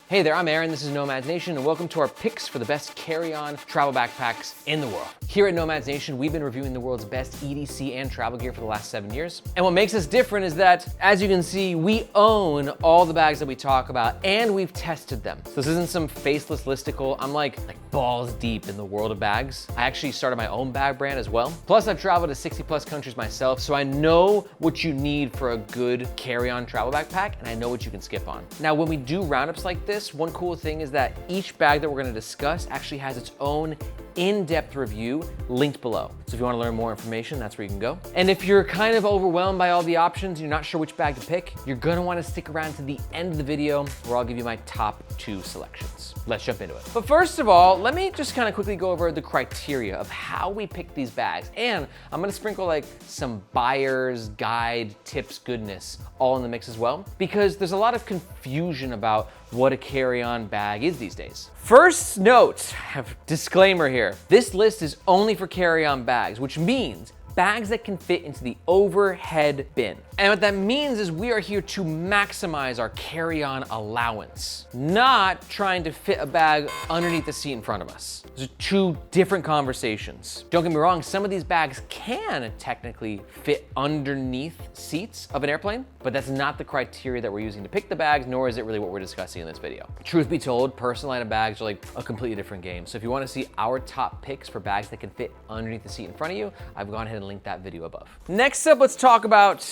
Hey there, I'm Aaron, this is Nomads Nation, and welcome to our picks for the best carry-on travel backpacks in the world. Here at Nomads Nation, we've been reviewing the world's best EDC and travel gear for the last 7 years. And what makes us different is that, as you can see, we own all the bags that we talk about, and we've tested them. So this isn't some faceless listicle. I'm like balls deep in the world of bags. I actually started my own bag brand as well. Plus, I've traveled to 60 plus countries myself, so I know what you need for a good carry-on travel backpack, and I know what you can skip on. Now, when we do roundups like this, one cool thing is that each bag that we're gonna discuss actually has its own in-depth review linked below. So if you wanna learn more information, that's where you can go. And if you're kind of overwhelmed by all the options, you're not sure which bag to pick, you're gonna wanna stick around to the end of the video where I'll give you my top 2 selections. Let's jump into it. But first of all, let me just kind of quickly go over the criteria of how we pick these bags. And I'm gonna sprinkle like some buyer's guide tips goodness all in the mix as well, because there's a lot of confusion about what a carry-on bag is these days. First note, I have a disclaimer here. This list is only for carry-on bags, which means bags that can fit into the overhead bin. And what that means is we are here to maximize our carry-on allowance, not trying to fit a bag underneath the seat in front of us. Those are 2 different conversations. Don't get me wrong, some of these bags can technically fit underneath seats of an airplane, but that's not the criteria that we're using to pick the bags, nor is it really what we're discussing in this video. Truth be told, personal line of bags are like a completely different game. So if you wanna see our top picks for bags that can fit underneath the seat in front of you, I've gone ahead and linked that video above. Next up, let's talk about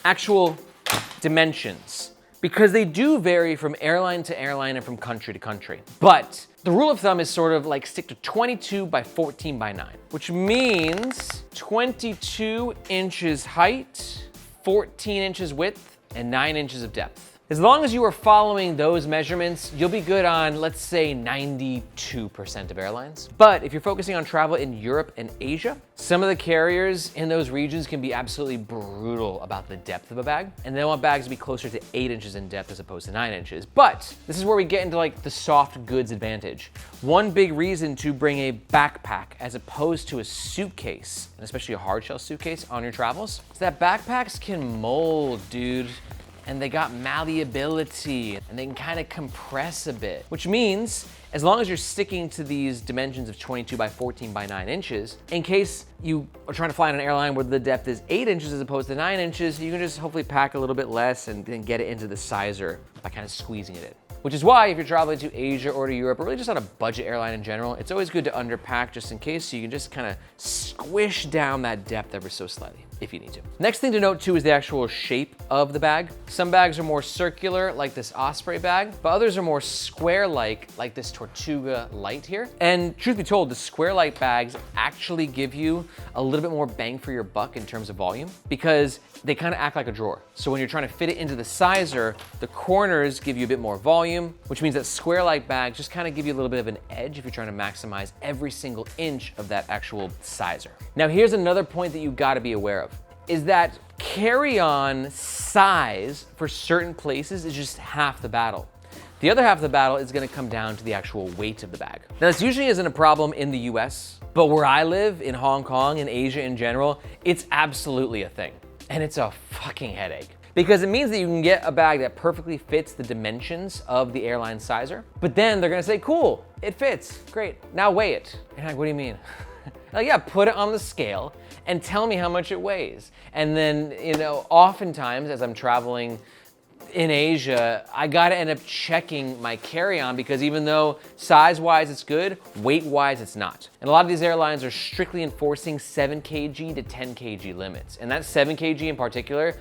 actual dimensions, because they do vary from airline to airline and from country to country. But the rule of thumb is sort of like stick to 22 by 14 by 9, which means 22 inches height, 14 inches width, and 9 inches of depth. As long as you are following those measurements, you'll be good on, let's say, 92% of airlines. But if you're focusing on travel in Europe and Asia, some of the carriers in those regions can be absolutely brutal about the depth of a bag, and they want bags to be closer to 8 inches in depth as opposed to 9 inches. But this is where we get into like the soft goods advantage. One big reason to bring a backpack as opposed to a suitcase, and especially a hard shell suitcase on your travels, is that backpacks can mold, dude. And they got malleability, and they can kind of compress a bit, which means as long as you're sticking to these dimensions of 22 by 14 by 9 inches, in case you are trying to fly on an airline where the depth is 8 inches as opposed to 9 inches, you can just hopefully pack a little bit less and then get it into the sizer by kind of squeezing it in. Which is why if you're traveling to Asia or to Europe, or really just on a budget airline in general, it's always good to underpack just in case, so you can just kind of squish down that depth ever so slightly if you need to. Next thing to note too is the actual shape of the bag. Some bags are more circular, like this Osprey bag, but others are more square-like, like this Tortuga Lite here. And truth be told, the square-like bags actually give you a little bit more bang for your buck in terms of volume, because they kind of act like a drawer. So when you're trying to fit it into the sizer, the corners give you a bit more volume, which means that square-like bags just kind of give you a little bit of an edge if you're trying to maximize every single inch of that actual sizer. Now here's another point that you gotta be aware of, is that carry-on size for certain places is just half the battle. The other half of the battle is gonna come down to the actual weight of the bag. Now this usually isn't a problem in the US, but where I live, in Hong Kong, in Asia in general, it's absolutely a thing. And it's a fucking headache, because it means that you can get a bag that perfectly fits the dimensions of the airline sizer, but then they're gonna say, cool, it fits, great, now weigh it. And you're like, what do you mean? Like, yeah, put it on the scale and tell me how much it weighs. And then, you know, oftentimes as I'm traveling in Asia, I gotta end up checking my carry-on, because even though size-wise it's good, weight-wise it's not. And a lot of these airlines are strictly enforcing 7 kg to 10 kg limits. And that 7 kg in particular,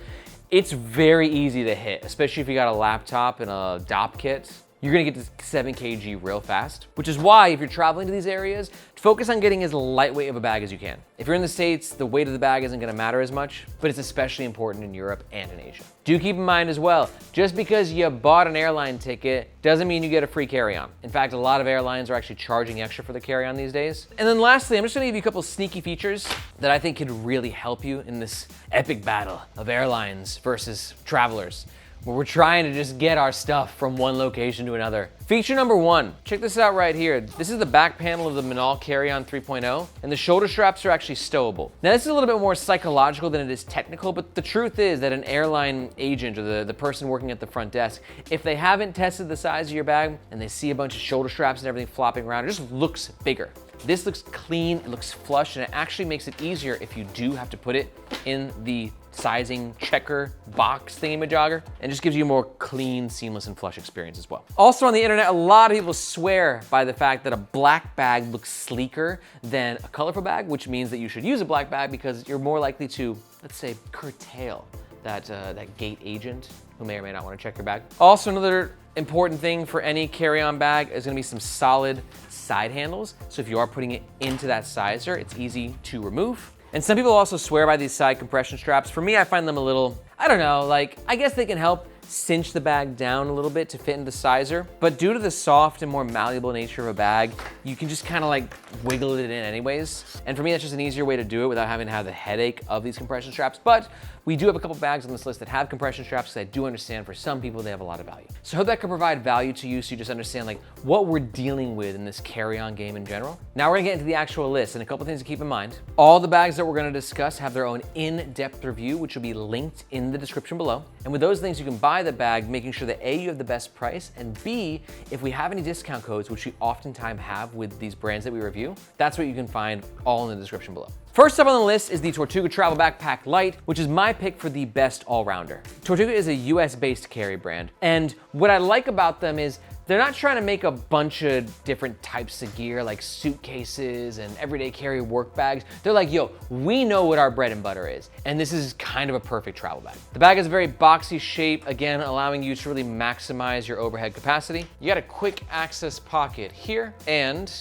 it's very easy to hit, especially if you got a laptop and a DOP kit. You're gonna get to 7 kg real fast, which is why if you're traveling to these areas, focus on getting as lightweight of a bag as you can. If you're in the States, the weight of the bag isn't gonna matter as much, but it's especially important in Europe and in Asia. Do keep in mind as well, just because you bought an airline ticket doesn't mean you get a free carry-on. In fact, a lot of airlines are actually charging extra for the carry-on these days. And then lastly, I'm just gonna give you a couple sneaky features that I think could really help you in this epic battle of airlines versus travelers. where we're trying to just get our stuff from one location to another. Feature number 1, check this out right here. This is the back panel of the Minaal Carry-On 3.0, and the shoulder straps are actually stowable. Now this is a little bit more psychological than it is technical, but the truth is that an airline agent or the person working at the front desk, if they haven't tested the size of your bag and they see a bunch of shoulder straps and everything flopping around, it just looks bigger. This looks clean, it looks flush, and it actually makes it easier if you do have to put it in the sizing checker box thingamajogger, and just gives you a more clean, seamless, and flush experience as well. Also on the internet, a lot of people swear by the fact that a black bag looks sleeker than a colorful bag, which means that you should use a black bag because you're more likely to, let's say, curtail that gate agent who may or may not want to check your bag. Also, another important thing for any carry-on bag is gonna be some solid side handles. So if you are putting it into that sizer, it's easy to remove. And some people also swear by these side compression straps. For me, I find them a little, I don't know, like, I guess they can help cinch the bag down a little bit to fit into the sizer, but due to the soft and more malleable nature of a bag, you can just kind of like wiggle it in anyways. And for me, that's just an easier way to do it without having to have the headache of these compression straps. But we do have a couple bags on this list that have compression straps, because I do understand for some people they have a lot of value. So I hope that can provide value to you so you just understand like what we're dealing with in this carry-on game in general. Now we're gonna get into the actual list, and a couple things to keep in mind. All the bags that we're gonna discuss have their own in-depth review, which will be linked in the description below. And with those things, you can buy the bag, making sure that A, you have the best price, and B, if we have any discount codes, which we oftentimes have with these brands that we review, that's what you can find all in the description below. First up on the list is the Tortuga Travel Backpack Lite, which is my pick for the best all-rounder. Tortuga is a US-based carry brand, and what I like about them is they're not trying to make a bunch of different types of gear like suitcases and everyday carry work bags. They're like, yo, we know what our bread and butter is, and this is kind of a perfect travel bag. The bag has a very boxy shape, again, allowing you to really maximize your overhead capacity. You got a quick access pocket here, and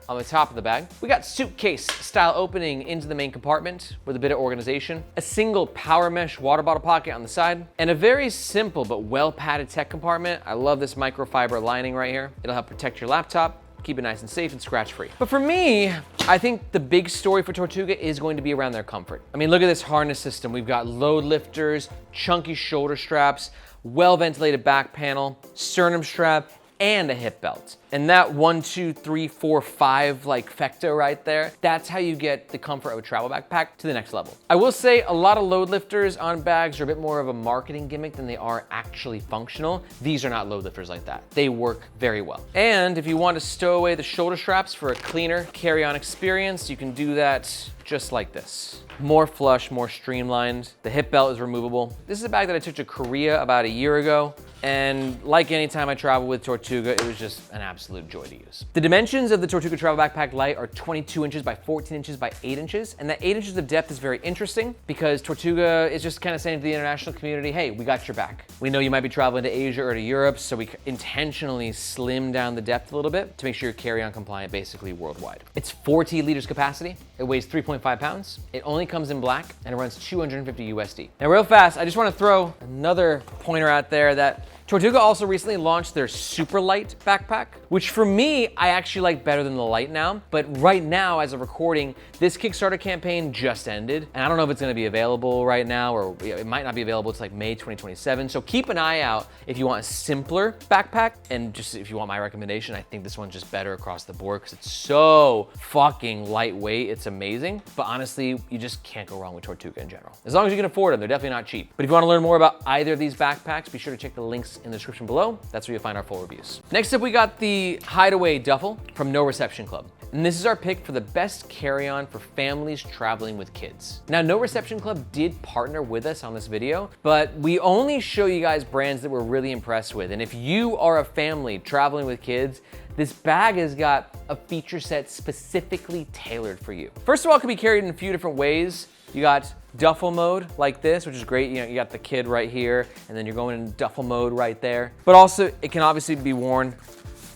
on the top of the bag, we got suitcase style opening into the main compartment with a bit of organization, a single power mesh water bottle pocket on the side, and a very simple but well padded tech compartment. I love this microfiber lining right here. It'll help protect your laptop, keep it nice and safe and scratch free. But for me, I think the big story for Tortuga is going to be around their comfort. I mean, look at this harness system. We've got load lifters, chunky shoulder straps, well ventilated back panel, sternum strap, and a hip belt. And that 1, 2, 3, 4, 5 like fecta right there, that's how you get the comfort of a travel backpack to the next level. I will say a lot of load lifters on bags are a bit more of a marketing gimmick than they are actually functional. These are not load lifters like that. They work very well. And if you want to stow away the shoulder straps for a cleaner carry-on experience, you can do that just like this. More flush, more streamlined. The hip belt is removable. This is a bag that I took to Korea about a year ago. And like any time I travel with Tortuga, it was just an absolute joy to use. The dimensions of the Tortuga Travel Backpack Lite are 22 inches by 14 inches by 8 inches. And that 8 inches of depth is very interesting because Tortuga is just kind of saying to the international community, hey, we got your back. We know you might be traveling to Asia or to Europe, so we intentionally slim down the depth a little bit to make sure you're carry-on compliant basically worldwide. It's 40 liters capacity. It weighs 3.5 pounds. It only comes in black and it runs 250 USD. Now real fast, I just want to throw another pointer out there that Tortuga also recently launched their Super Lite backpack, which for me, I actually like better than the Lite now. But right now, as of recording, this Kickstarter campaign just ended. And I don't know if it's gonna be available right now, or it might not be available till like May 2027. So keep an eye out if you want a simpler backpack. And just if you want my recommendation, I think this one's just better across the board because it's so fucking lightweight. It's amazing. But honestly, you just can't go wrong with Tortuga in general. As long as you can afford them, they're definitely not cheap. But if you wanna learn more about either of these backpacks, be sure to check the links in the description below. That's where you'll find our full reviews. Next up, we got the Hideaway Duffel from No Reception Club. And this is our pick for the best carry-on for families traveling with kids. Now, No Reception Club did partner with us on this video, but we only show you guys brands that we're really impressed with. And if you are a family traveling with kids, this bag has got a feature set specifically tailored for you. First of all, it can be carried in a few different ways. You got duffel mode like this, which is great. You know, you got the kid right here, and then you're going in duffel mode right there. But also, it can obviously be worn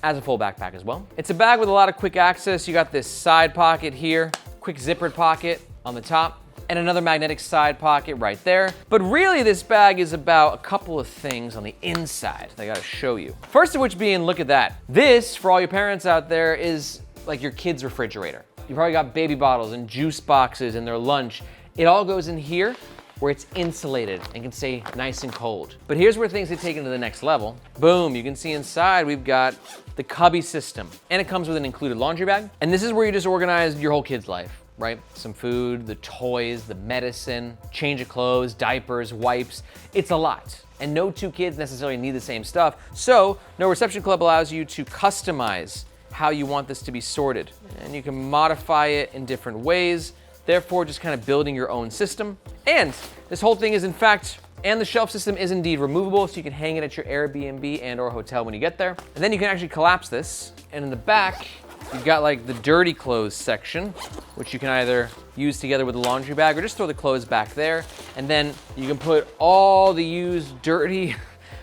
as a full backpack as well. It's a bag with a lot of quick access. You got this side pocket here, quick zippered pocket on the top, and another magnetic side pocket right there. But really, this bag is about a couple of things on the inside that I gotta show you. First of which being, look at that. This, for all your parents out there, is like your kid's refrigerator. You probably got baby bottles and juice boxes and their lunch. It all goes in here, where it's insulated and can stay nice and cold. But here's where things get taken to the next level. Boom, you can see inside we've got the cubby system, and it comes with an included laundry bag. And this is where you just organize your whole kid's life, right? Some food, the toys, the medicine, change of clothes, diapers, wipes. It's a lot. And no two kids necessarily need the same stuff. So No Reception Club allows you to customize how you want this to be sorted. And you can modify it in different ways, therefore just kind of building your own system. And this whole thing is in fact, and the shelf system is indeed removable, so you can hang it at your Airbnb and or hotel when you get there. And then you can actually collapse this. And in the back, you've got like the dirty clothes section, which you can either use together with the laundry bag or just throw the clothes back there. And then you can put all the used dirty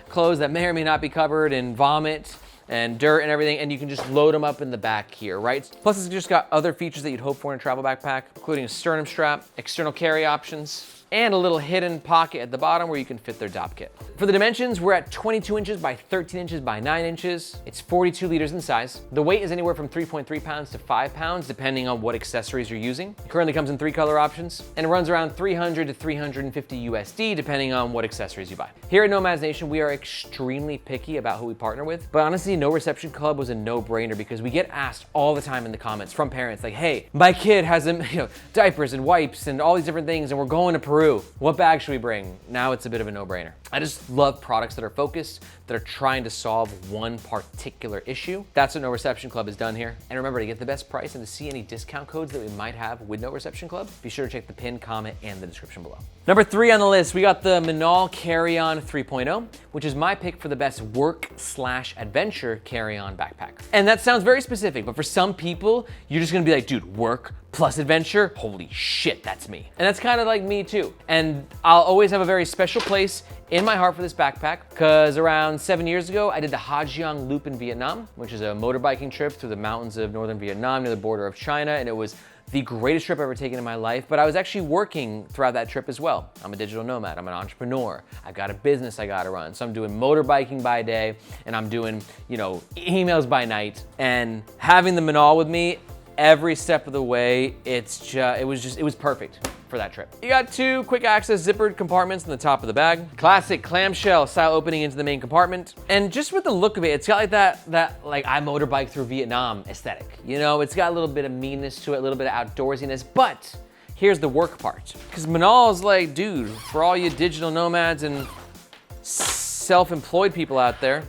clothes that may or may not be covered in vomit and dirt and everything, and you can just load them up in the back here, right? Plus it's just got other features that you'd hope for in a travel backpack, including a sternum strap, external carry options, and a little hidden pocket at the bottom where you can fit their DOP kit. For the dimensions, we're at 22 inches by 13 inches by 9 inches. It's 42 liters in size. The weight is anywhere from 3.3 pounds to 5 pounds, depending on what accessories you're using. It currently comes in 3 color options, and it runs around 300 to 350 USD, depending on what accessories you buy. Here at Nomads Nation, we are extremely picky about who we partner with, but honestly, No Reception Club was a no-brainer because we get asked all the time in the comments from parents, like, hey, my kid has diapers and wipes and all these different things, and we're going to Peru. What bag should we bring? Now it's a bit of a no-brainer. I just love products that are focused, that are trying to solve one particular issue. That's what No Reception Club has done here. And remember, to get the best price and to see any discount codes that we might have with No Reception Club, be sure to check the pinned comment and the description below. Number 3 on the list, we got the Minaal Carry-On 3.0, which is my pick for the best work/adventure carry-on backpack. And that sounds very specific, but for some people, you're just gonna be like, dude, work plus adventure? Holy shit, that's me. And that's kind of like me too. And I'll always have a very special place in my heart for this backpack, because around 7 years ago, I did the Ha Giang Loop in Vietnam, which is a motorbiking trip through the mountains of northern Vietnam near the border of China, and it was the greatest trip I've ever taken in my life, but I was actually working throughout that trip as well. I'm a digital nomad, I'm an entrepreneur, I've got a business I gotta run, so I'm doing motorbiking by day, and I'm doing, emails by night, and having the Minaal with me every step of the way, it was perfect for that trip. You got 2 quick access zippered compartments in the top of the bag. Classic clamshell style opening into the main compartment. And just with the look of it, it's got like that like I motorbike through Vietnam aesthetic. It's got a little bit of meanness to it, a little bit of outdoorsiness, but here's the work part. Because Minaal's like, dude, for all you digital nomads and self-employed people out there,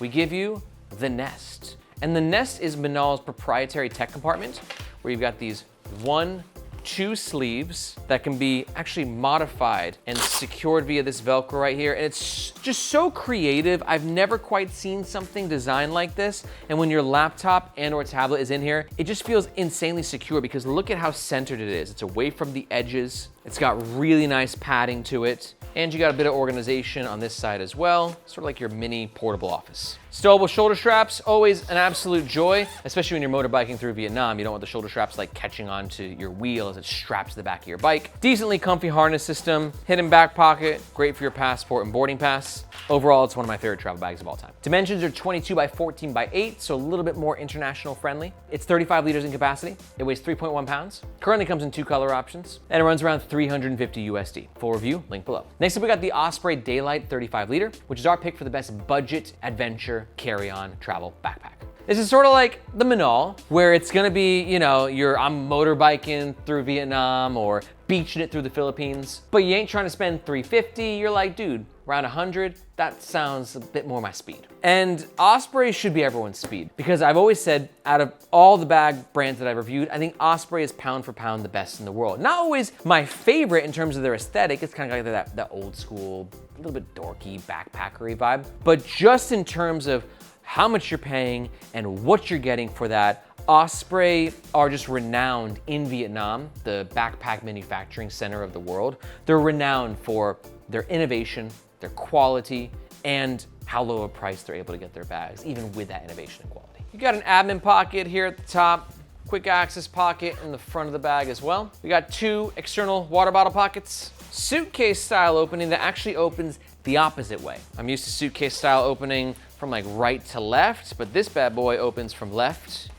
we give you the Nest. And the Nest is Minaal's proprietary tech compartment, where you've got these 1-2 sleeves that can be actually modified and secured via this Velcro right here. And it's just so creative. I've never quite seen something designed like this. And when your laptop and or tablet is in here, it just feels insanely secure because look at how centered it is. It's away from the edges. It's got really nice padding to it. And you got a bit of organization on this side as well, sort of like your mini portable office. Stowable shoulder straps, always an absolute joy, especially when you're motorbiking through Vietnam. You don't want the shoulder straps like catching onto your wheel as it straps to the back of your bike. Decently comfy harness system, hidden back pocket, great for your passport and boarding pass. Overall, it's one of my favorite travel bags of all time. Dimensions are 22 by 14 by 8, so a little bit more international friendly. It's 35 liters in capacity. It weighs 3.1 pounds. Currently comes in 2 color options, and it runs around 350 USD. Full review, link below. Next up, we got the Osprey Daylite 35 liter, which is our pick for the best budget adventure carry-on travel backpack. This is sort of like the Minaal, where it's gonna be, I'm motorbiking through Vietnam or beaching it through the Philippines, but you ain't trying to spend $350. You're like, dude, around 100, that sounds a bit more my speed. And Osprey should be everyone's speed, because I've always said, out of all the bag brands that I've reviewed, I think Osprey is pound for pound the best in the world. Not always my favorite in terms of their aesthetic. It's kind of like that old school, a little bit dorky, backpackery vibe. But just in terms of how much you're paying and what you're getting for that, Osprey are just renowned in Vietnam, the backpack manufacturing center of the world. They're renowned for their innovation, their quality, and how low a price they're able to get their bags, even with that innovation and quality. You got an admin pocket here at the top, quick access pocket in the front of the bag as well. We got 2 external water bottle pockets, suitcase style opening that actually opens the opposite way. I'm used to suitcase style opening from like right to left, but this bad boy opens from left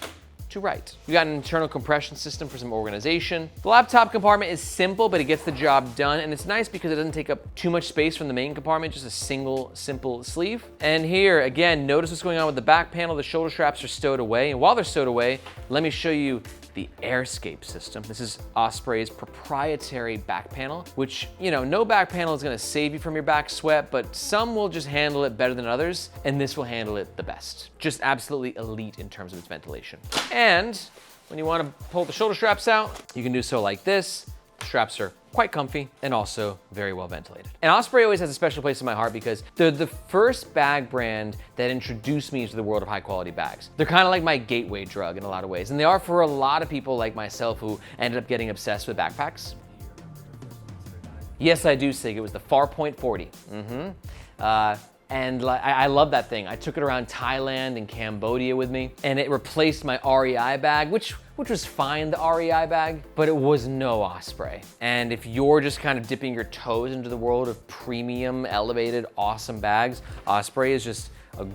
to right. We got an internal compression system for some organization. The laptop compartment is simple, but it gets the job done, and it's nice because it doesn't take up too much space from the main compartment, just a single, simple sleeve. And here, again, notice what's going on with the back panel. The shoulder straps are stowed away, and while they're stowed away, let me show you the AirScape system. This is Osprey's proprietary back panel, which, you know, no back panel is gonna save you from your back sweat, but some will just handle it better than others, and this will handle it the best. Just absolutely elite in terms of its ventilation. And when you wanna pull the shoulder straps out, you can do so like this. The straps are quite comfy and also very well ventilated. And Osprey always has a special place in my heart because they're the first bag brand that introduced me to the world of high quality bags. They're kind of like my gateway drug in a lot of ways. And they are for a lot of people like myself who ended up getting obsessed with backpacks. Yes, I do, Sig. It was the Farpoint 40. And I love that thing. I took it around Thailand and Cambodia with me, and it replaced my REI bag, which was fine, the REI bag, but it was no Osprey. And if you're just kind of dipping your toes into the world of premium, elevated, awesome bags, Osprey is just a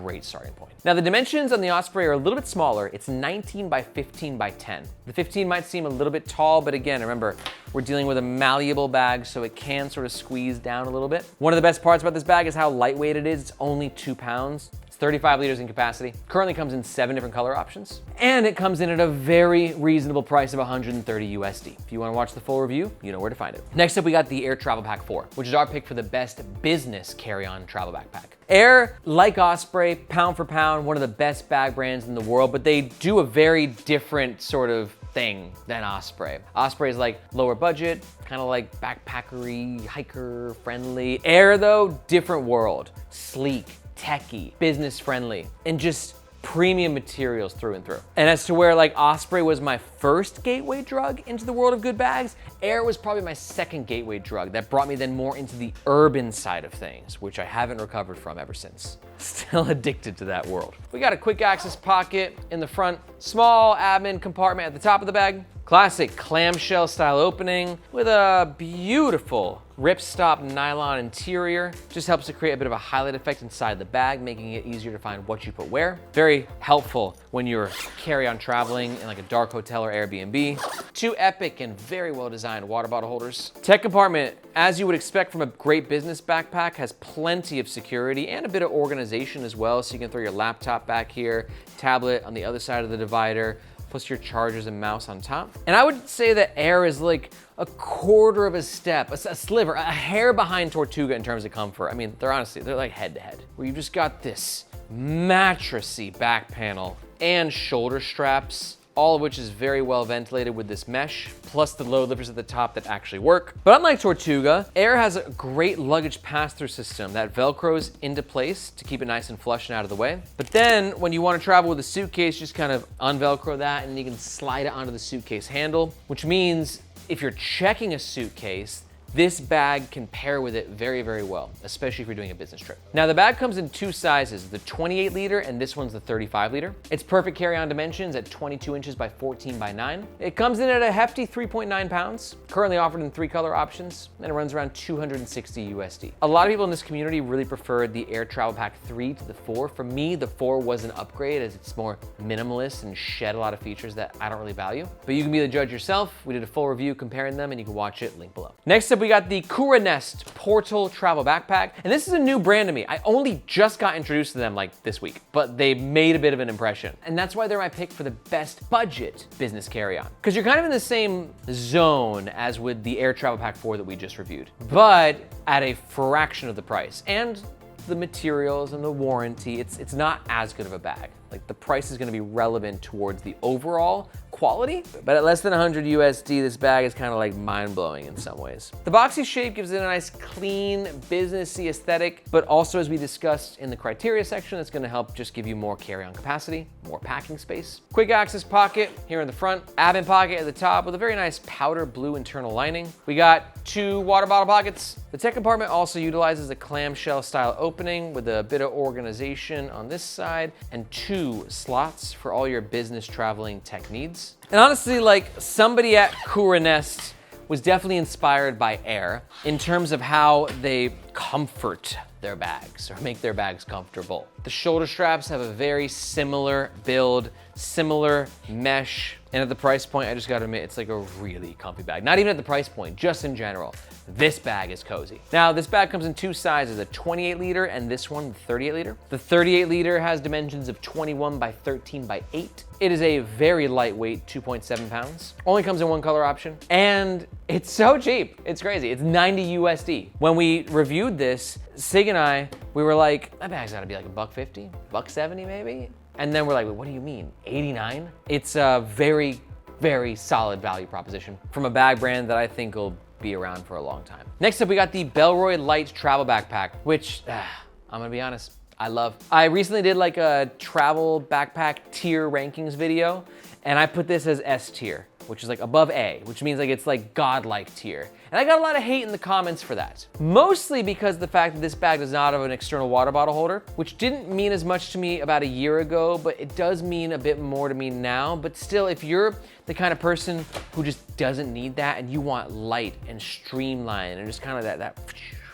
great starting point. Now the dimensions on the Osprey are a little bit smaller. It's 19 by 15 by 10. The 15 might seem a little bit tall, but again, remember, we're dealing with a malleable bag, so it can sort of squeeze down a little bit. One of the best parts about this bag is how lightweight it is. It's only 2 pounds. It's 35 liters in capacity. Currently comes in 7 different color options. And it comes in at a very reasonable price of 130 USD. If you wanna watch the full review, you know where to find it. Next up, we got the Aer Travel Pack 4, which is our pick for the best business carry-on travel backpack. Aer, like Osprey, pound for pound, one of the best bag brands in the world, but they do a very different sort of thing than Osprey. Osprey is like lower budget, kind of like backpackery, hiker friendly. Aer though, different world, sleek, techie, business friendly, and just premium materials through and through. And as to where like Osprey was my first gateway drug into the world of good bags, Aer was probably my second gateway drug that brought me then more into the urban side of things, which I haven't recovered from ever since. Still addicted to that world. We got a quick access pocket in the front, small admin compartment at the top of the bag, classic clamshell style opening with a beautiful ripstop nylon interior. Just helps to create a bit of a highlight effect inside the bag, making it easier to find what you put where. Very helpful when you're carry-on traveling in like a dark hotel or Airbnb. 2 epic and very well designed water bottle holders. Tech compartment, as you would expect from a great business backpack, has plenty of security and a bit of organization as well. So you can throw your laptop back here, tablet on the other side of the divider, plus your chargers and mouse on top. And I would say that Aer is like a quarter of a step, a sliver, a hair behind Tortuga in terms of comfort. I mean, they're like head to head, where you've just got this mattressy back panel and shoulder straps, all of which is very well ventilated with this mesh, plus the load lifters at the top that actually work. But unlike Tortuga, Aer has a great luggage pass-through system that Velcros into place to keep it nice and flush and out of the way. But then when you want to travel with a suitcase, just kind of unvelcro that and you can slide it onto the suitcase handle, which means if you're checking a suitcase, this bag can pair with it very, very well, especially if you're doing a business trip. Now the bag comes in 2 sizes, the 28 liter and this one's the 35 liter. It's perfect carry-on dimensions at 22 inches by 14 by 9. It comes in at a hefty 3.9 pounds, currently offered in 3 color options, and it runs around 260 USD. A lot of people in this community really preferred the Aer Travel Pack 3 to the 4. For me, the 4 was an upgrade as it's more minimalist and shed a lot of features that I don't really value. But you can be the judge yourself. We did a full review comparing them and you can watch it, link below. Next up, we got the Kuranest Portal Travel Backpack. And this is a new brand to me. I only just got introduced to them like this week, but they made a bit of an impression. And that's why they're my pick for the best budget business carry-on. Because you're kind of in the same zone as with the Aer Travel Pack 4 that we just reviewed, but at a fraction of the price. And the materials and the warranty, it's not as good of a bag. Like the price is gonna be relevant towards the overall quality, but at less than 100 USD, this bag is kind of like mind-blowing in some ways. The boxy shape gives it a nice, clean, businessy aesthetic, but also as we discussed in the criteria section, it's gonna help just give you more carry-on capacity, more packing space. Quick access pocket here in the front, admin pocket at the top with a very nice powder blue internal lining. We got 2 water bottle pockets. The tech compartment also utilizes a clamshell style opening with a bit of organization on this side and 2 slots for all your business traveling tech needs. And honestly, like somebody at Kuranest was definitely inspired by Aer in terms of how they comfort their bags or make their bags comfortable. The shoulder straps have a very similar build, similar mesh, and at the price point, I just gotta admit, it's like a really comfy bag. Not even at the price point, just in general. This bag is cozy. Now, this bag comes in two sizes, a 28 liter and this one, the 38 liter. The 38 liter has dimensions of 21 by 13 by 8. It is a very lightweight 2.7 pounds. Only comes in one color option. And it's so cheap. It's crazy. It's 90 USD. When we reviewed this, Sig and I, we were like, that bag's gotta be like $150, $170 maybe? And then we're like, what do you mean, 89? It's a very, very solid value proposition from a bag brand that I think will be around for a long time. Next up, we got the Bellroy Lite Travel Backpack, which I'm gonna be honest, I love. I recently did like a travel backpack tier rankings video, and I put this as S tier, which is like above A, which means like it's like godlike tier. And I got a lot of hate in the comments for that. Mostly because of the fact that this bag does not have an external water bottle holder, which didn't mean as much to me about a year ago, but it does mean a bit more to me now. But still, if you're the kind of person who just doesn't need that and you want light and streamlined and just kind of that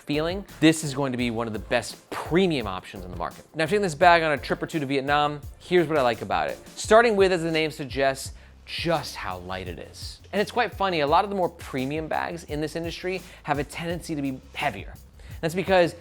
feeling, this is going to be one of the best premium options on the market. Now, taking this bag on a trip or two to Vietnam, here's what I like about it. Starting with, as the name suggests, just how light it is. And it's quite funny, a lot of the more premium bags in this industry have a tendency to be heavier. That's because,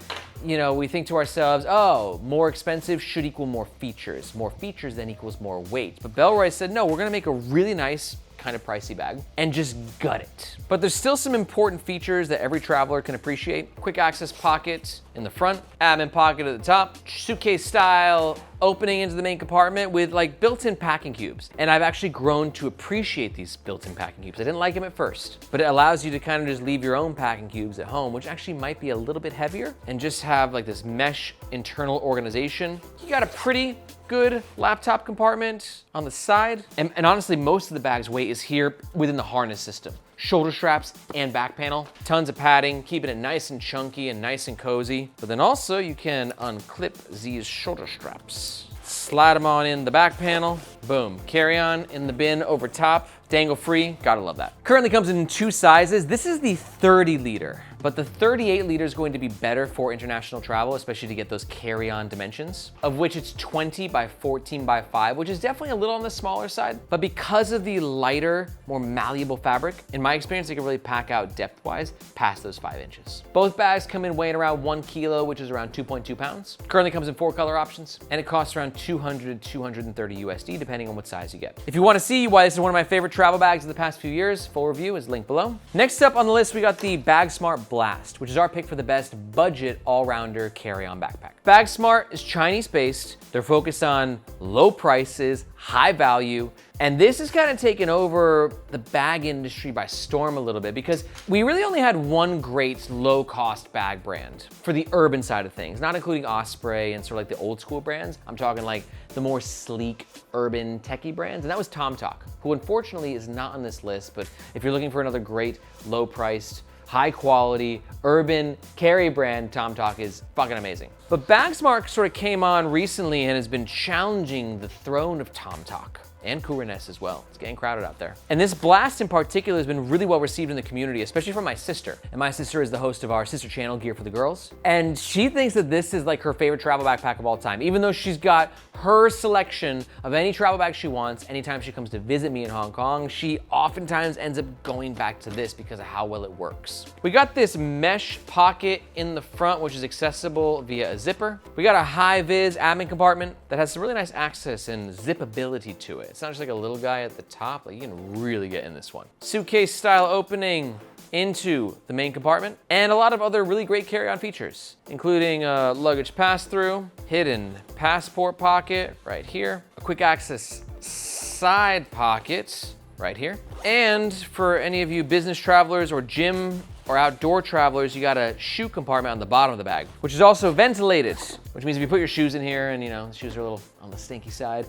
you know, we think to ourselves, oh, more expensive should equal more features. More features then equals more weight. But Bellroy said, no, we're gonna make a really nice, kind of pricey bag and just gut it. But there's still some important features that every traveler can appreciate. Quick access pocket in the front, admin pocket at the top, suitcase style opening into the main compartment with like built-in packing cubes. And I've actually grown to appreciate these built-in packing cubes. I didn't like them at first, but it allows you to kind of just leave your own packing cubes at home, which actually might be a little bit heavier, and just have like this mesh internal organization. You got a pretty good laptop compartment on the side. And honestly, most of the bag's weight is here within the harness system. Shoulder straps and back panel, tons of padding, keeping it nice and chunky and nice and cozy. But then also you can unclip these shoulder straps. Slide them on in the back panel, boom. Carry-on in the bin over top, dangle free, gotta love that. Currently comes in two sizes. This is the 30 liter, but the 38 liter is going to be better for international travel, especially to get those carry-on dimensions, of which it's 20 by 14 by 5, which is definitely a little on the smaller side. But because of the lighter, more malleable fabric, in my experience, they can really pack out depth-wise past those 5 inches. Both bags come in weighing around 1 kilo, which is around 2.2 pounds. Currently comes in 4 color options, and it costs around 200, 230 USD, depending on what size you get. If you want to see why this is one of my favorite travel bags of the past few years, full review is linked below. Next up on the list, we got the Bagsmart Blast, which is our pick for the best budget all-rounder carry-on backpack. Bagsmart is Chinese-based. They're focused on low prices, high value, and this has kind of taken over the bag industry by storm a little bit, because we really only had one great low-cost bag brand for the urban side of things, not including Osprey and sort of like the old school brands. I'm talking like the more sleek, urban, techie brands, and that was TomTok, who unfortunately is not on this list, but if you're looking for another great, low-priced, high quality, urban carry brand, TomTok is fucking amazing. But Bagsmart sort of came on recently and has been challenging the throne of TomTok. And Kuranest as well. It's getting crowded out there. And this Blast in particular has been really well received in the community, especially from my sister. And my sister is the host of our sister channel, Gear for the Girls. And she thinks that this is like her favorite travel backpack of all time, even though she's got her selection of any travel bag she wants. Anytime she comes to visit me in Hong Kong, she oftentimes ends up going back to this because of how well it works. We got this mesh pocket in the front, which is accessible via a zipper. We got a high-vis admin compartment that has some really nice access and zipability to it. It's not just like a little guy at the top, like you can really get in this one. Suitcase style opening into the main compartment, and a lot of other really great carry-on features, including a luggage pass-through, hidden passport pocket right here, a quick access side pocket right here. And for any of you business travelers or gym or outdoor travelers, you got a shoe compartment on the bottom of the bag, which is also ventilated, which means if you put your shoes in here and, you know, the shoes are a little on the stinky side,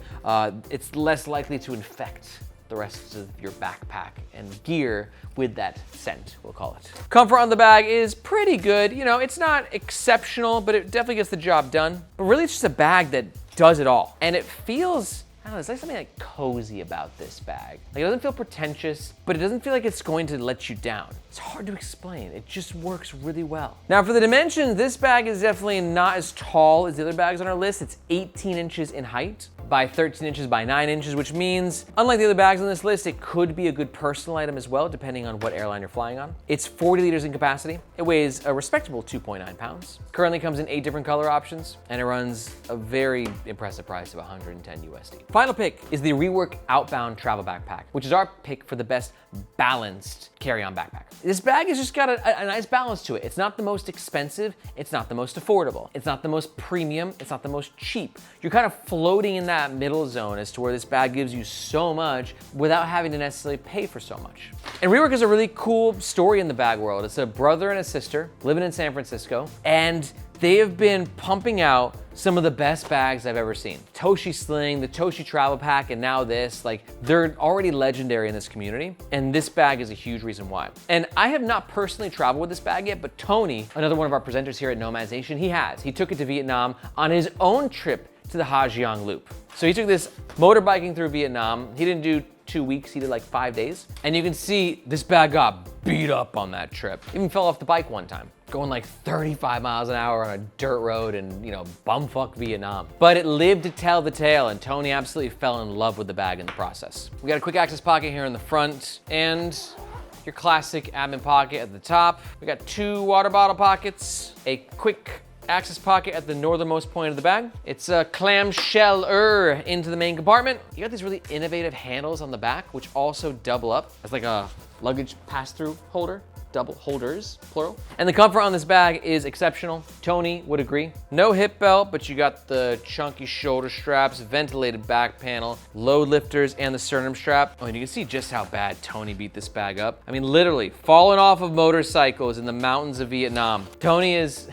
it's less likely to infect the rest of your backpack and gear with that scent, we'll call it. Comfort on the bag is pretty good. You know, it's not exceptional, but it definitely gets the job done. But really, it's just a bag that does it all. And it feels I don't know, there's like something like cozy about this bag. Like it doesn't feel pretentious, but it doesn't feel like it's going to let you down. It's hard to explain. It just works really well. Now for the dimensions, this bag is definitely not as tall as the other bags on our list. It's 18 inches in height by 13 inches by 9 inches, which means, unlike the other bags on this list, it could be a good personal item as well, depending on what airline you're flying on. It's 40 liters in capacity. It weighs a respectable 2.9 pounds. Currently comes in 8 different color options, and it runs a very impressive price of 110 USD. Final pick is the Rework Outbound Travel Backpack, which is our pick for the best balanced carry-on backpack. This bag has just got a nice balance to it. It's not the most expensive, it's not the most affordable, it's not the most premium, it's not the most cheap. You're kind of floating in that middle zone as to where this bag gives you so much without having to necessarily pay for so much. And Rework is a really cool story in the bag world. It's a brother and a sister living in San Francisco, and they have been pumping out some of the best bags I've ever seen. Toshi Sling, the Toshi Travel Pack, and now this, like, they're already legendary in this community, and this bag is a huge reason why. And I have not personally traveled with this bag yet, but Tony, another one of our presenters here at Nomads Nation, he has. He took it to Vietnam on his own trip to the Ha Giang Loop. So he took this motorbiking through Vietnam. He didn't do 2 weeks, he did like 5 days. And you can see this bag got beat up on that trip. Even fell off the bike one time, going like 35 miles an hour on a dirt road in, you know, bumfuck Vietnam. But it lived to tell the tale, and Tony absolutely fell in love with the bag in the process. We got a quick access pocket here in the front, and your classic admin pocket at the top. We got 2 water bottle pockets, a quick access pocket at the northernmost point of the bag. It's a clamshell into the main compartment. You got these really innovative handles on the back, which also double up as like a luggage pass-through holder. Double holders, plural. And the comfort on this bag is exceptional. Tony would agree. No hip belt, but you got the chunky shoulder straps, ventilated back panel, load lifters, and the sternum strap. Oh, and you can see just how bad Tony beat this bag up. I mean, literally falling off of motorcycles in the mountains of Vietnam. Tony's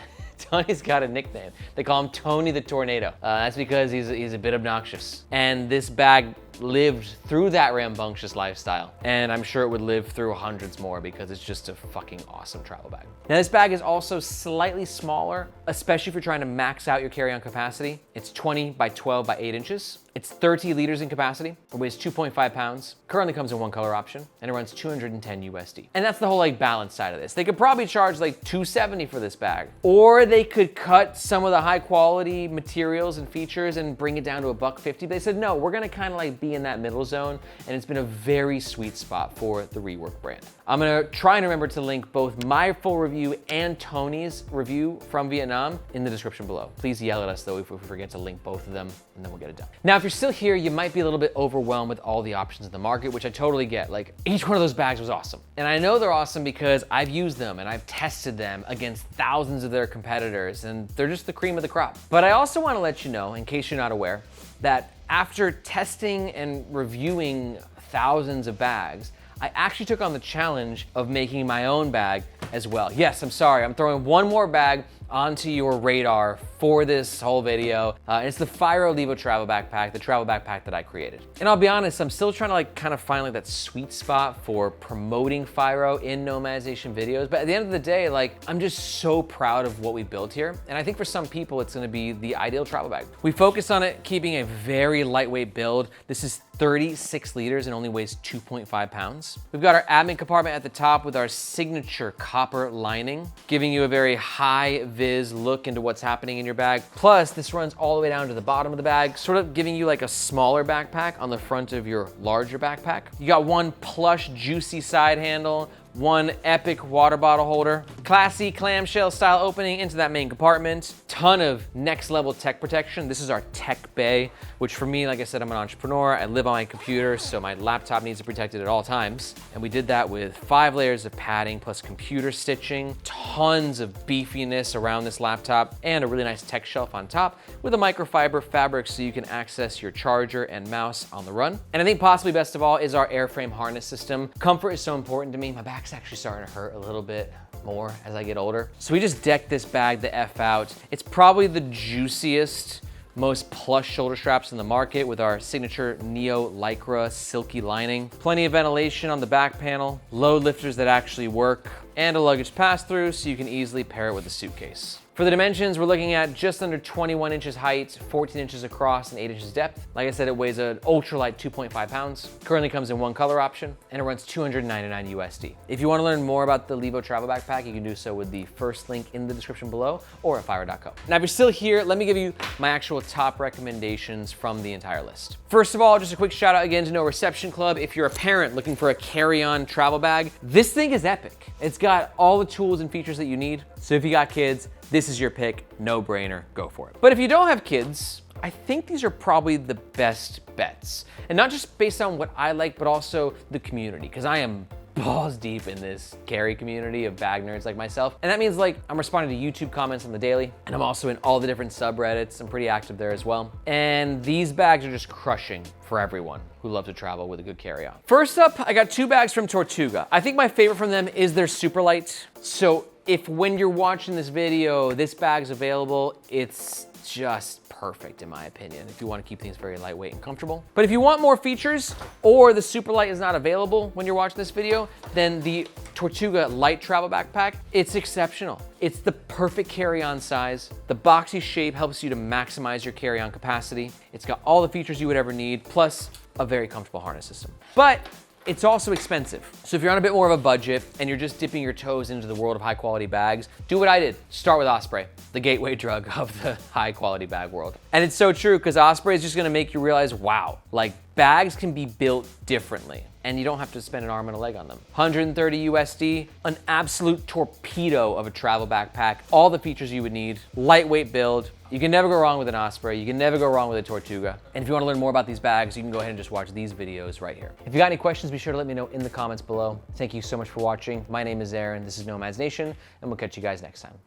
got a nickname. They call him Tony the Tornado. That's because he's a bit obnoxious. And this bag lived through that rambunctious lifestyle, and I'm sure it would live through hundreds more because it's just a fucking awesome travel bag. Now this bag is also slightly smaller, especially if you're trying to max out your carry-on capacity. It's 20 by 12 by 8 inches. It's 30 liters in capacity. It weighs 2.5 pounds. Currently comes in 1 color option, and it runs 210 USD. And that's the whole like balance side of this. They could probably charge like $270 for this bag, or they could cut some of the high quality materials and features and bring it down to $150. But they said, no, we're gonna kind of like be in that middle zone, and it's been a very sweet spot for the Rework brand. I'm gonna try and remember to link both my full review and Tony's review from Vietnam in the description below. Please yell at us though if we forget to link both of them, and then we'll get it done. Now, if you're still here, you might be a little bit overwhelmed with all the options in the market, which I totally get. Like, each one of those bags was awesome. And I know they're awesome because I've used them and I've tested them against thousands of their competitors, and they're just the cream of the crop. But I also wanna let you know, in case you're not aware, that after testing and reviewing thousands of bags, I actually took on the challenge of making my own bag as well. Yes, I'm sorry, I'm throwing one more bag onto your radar for this whole video. It's the Fyro Levo travel backpack, the travel backpack that I created. And I'll be honest, I'm still trying to like kind of find like that sweet spot for promoting Fyro in Nomads Nation videos. But at the end of the day, like, I'm just so proud of what we built here. And I think for some people, it's gonna be the ideal travel bag. We focus on it keeping a very lightweight build. This is 36 liters and only weighs 2.5 pounds. We've got our admin compartment at the top with our signature copper lining, giving you a very high vis look into what's happening in your bag. Plus, this runs all the way down to the bottom of the bag, sort of giving you like a smaller backpack on the front of your larger backpack. You got one plush, juicy side handle, one epic water bottle holder, classy clamshell style opening into that main compartment, ton of next level tech protection. This is our tech bay, which for me, like I said, I'm an entrepreneur. I live on my computer, so my laptop needs to be protected at all times. And we did that with 5 layers of padding plus computer stitching, tons of beefiness around this laptop, and a really nice tech shelf on top with a microfiber fabric so you can access your charger and mouse on the run. And I think possibly best of all is our airframe harness system. Comfort is so important to me. My back's actually starting to hurt a little bit more as I get older. So we just decked this bag the F out. It's probably the juiciest, most plush shoulder straps in the market with our signature Neo Lycra silky lining. Plenty of ventilation on the back panel, load lifters that actually work, and a luggage pass-through so you can easily pair it with a suitcase. For the dimensions, we're looking at just under 21 inches height, 14 inches across, and 8 inches depth. Like I said, it weighs an ultralight 2.5 pounds. Currently comes in one color option, and it runs $299 USD. If you want to learn more about the Levo travel backpack, you can do so with the first link in the description below or at fyro.co. Now, if you're still here, let me give you my actual top recommendations from the entire list. First of all, just a quick shout out again to No Reception Club. If you're a parent looking for a carry-on travel bag, this thing is epic. It's got all the tools and features that you need. So if you got kids, this is your pick, no brainer, go for it. But if you don't have kids, I think these are probably the best bets. And not just based on what I like, but also the community, because I am balls deep in this carry community of bag nerds like myself. And that means like I'm responding to YouTube comments on the daily, and I'm also in all the different subreddits. I'm pretty active there as well. And these bags are just crushing for everyone who loves to travel with a good carry-on. First up, I got two bags from Tortuga. I think my favorite from them is their Super Lite. So if when you're watching this video, this bag's available, it's just perfect in my opinion, if you want to keep things very lightweight and comfortable. But if you want more features, or the Super Lite is not available when you're watching this video, then the Tortuga Lite travel backpack, it's exceptional. It's the perfect carry-on size. The boxy shape helps you to maximize your carry-on capacity. It's got all the features you would ever need, plus a very comfortable harness system. But it's also expensive. So if you're on a bit more of a budget and you're just dipping your toes into the world of high quality bags, do what I did. Start with Osprey, the gateway drug of the high quality bag world. And it's so true, because Osprey is just gonna make you realize, wow, like bags can be built differently and you don't have to spend an arm and a leg on them. 130 USD, an absolute torpedo of a travel backpack, all the features you would need, lightweight build. You can never go wrong with an Osprey. You can never go wrong with a Tortuga. And if you want to learn more about these bags, you can go ahead and just watch these videos right here. If you got any questions, be sure to let me know in the comments below. Thank you so much for watching. My name is Aaron. This is Nomads Nation, and we'll catch you guys next time.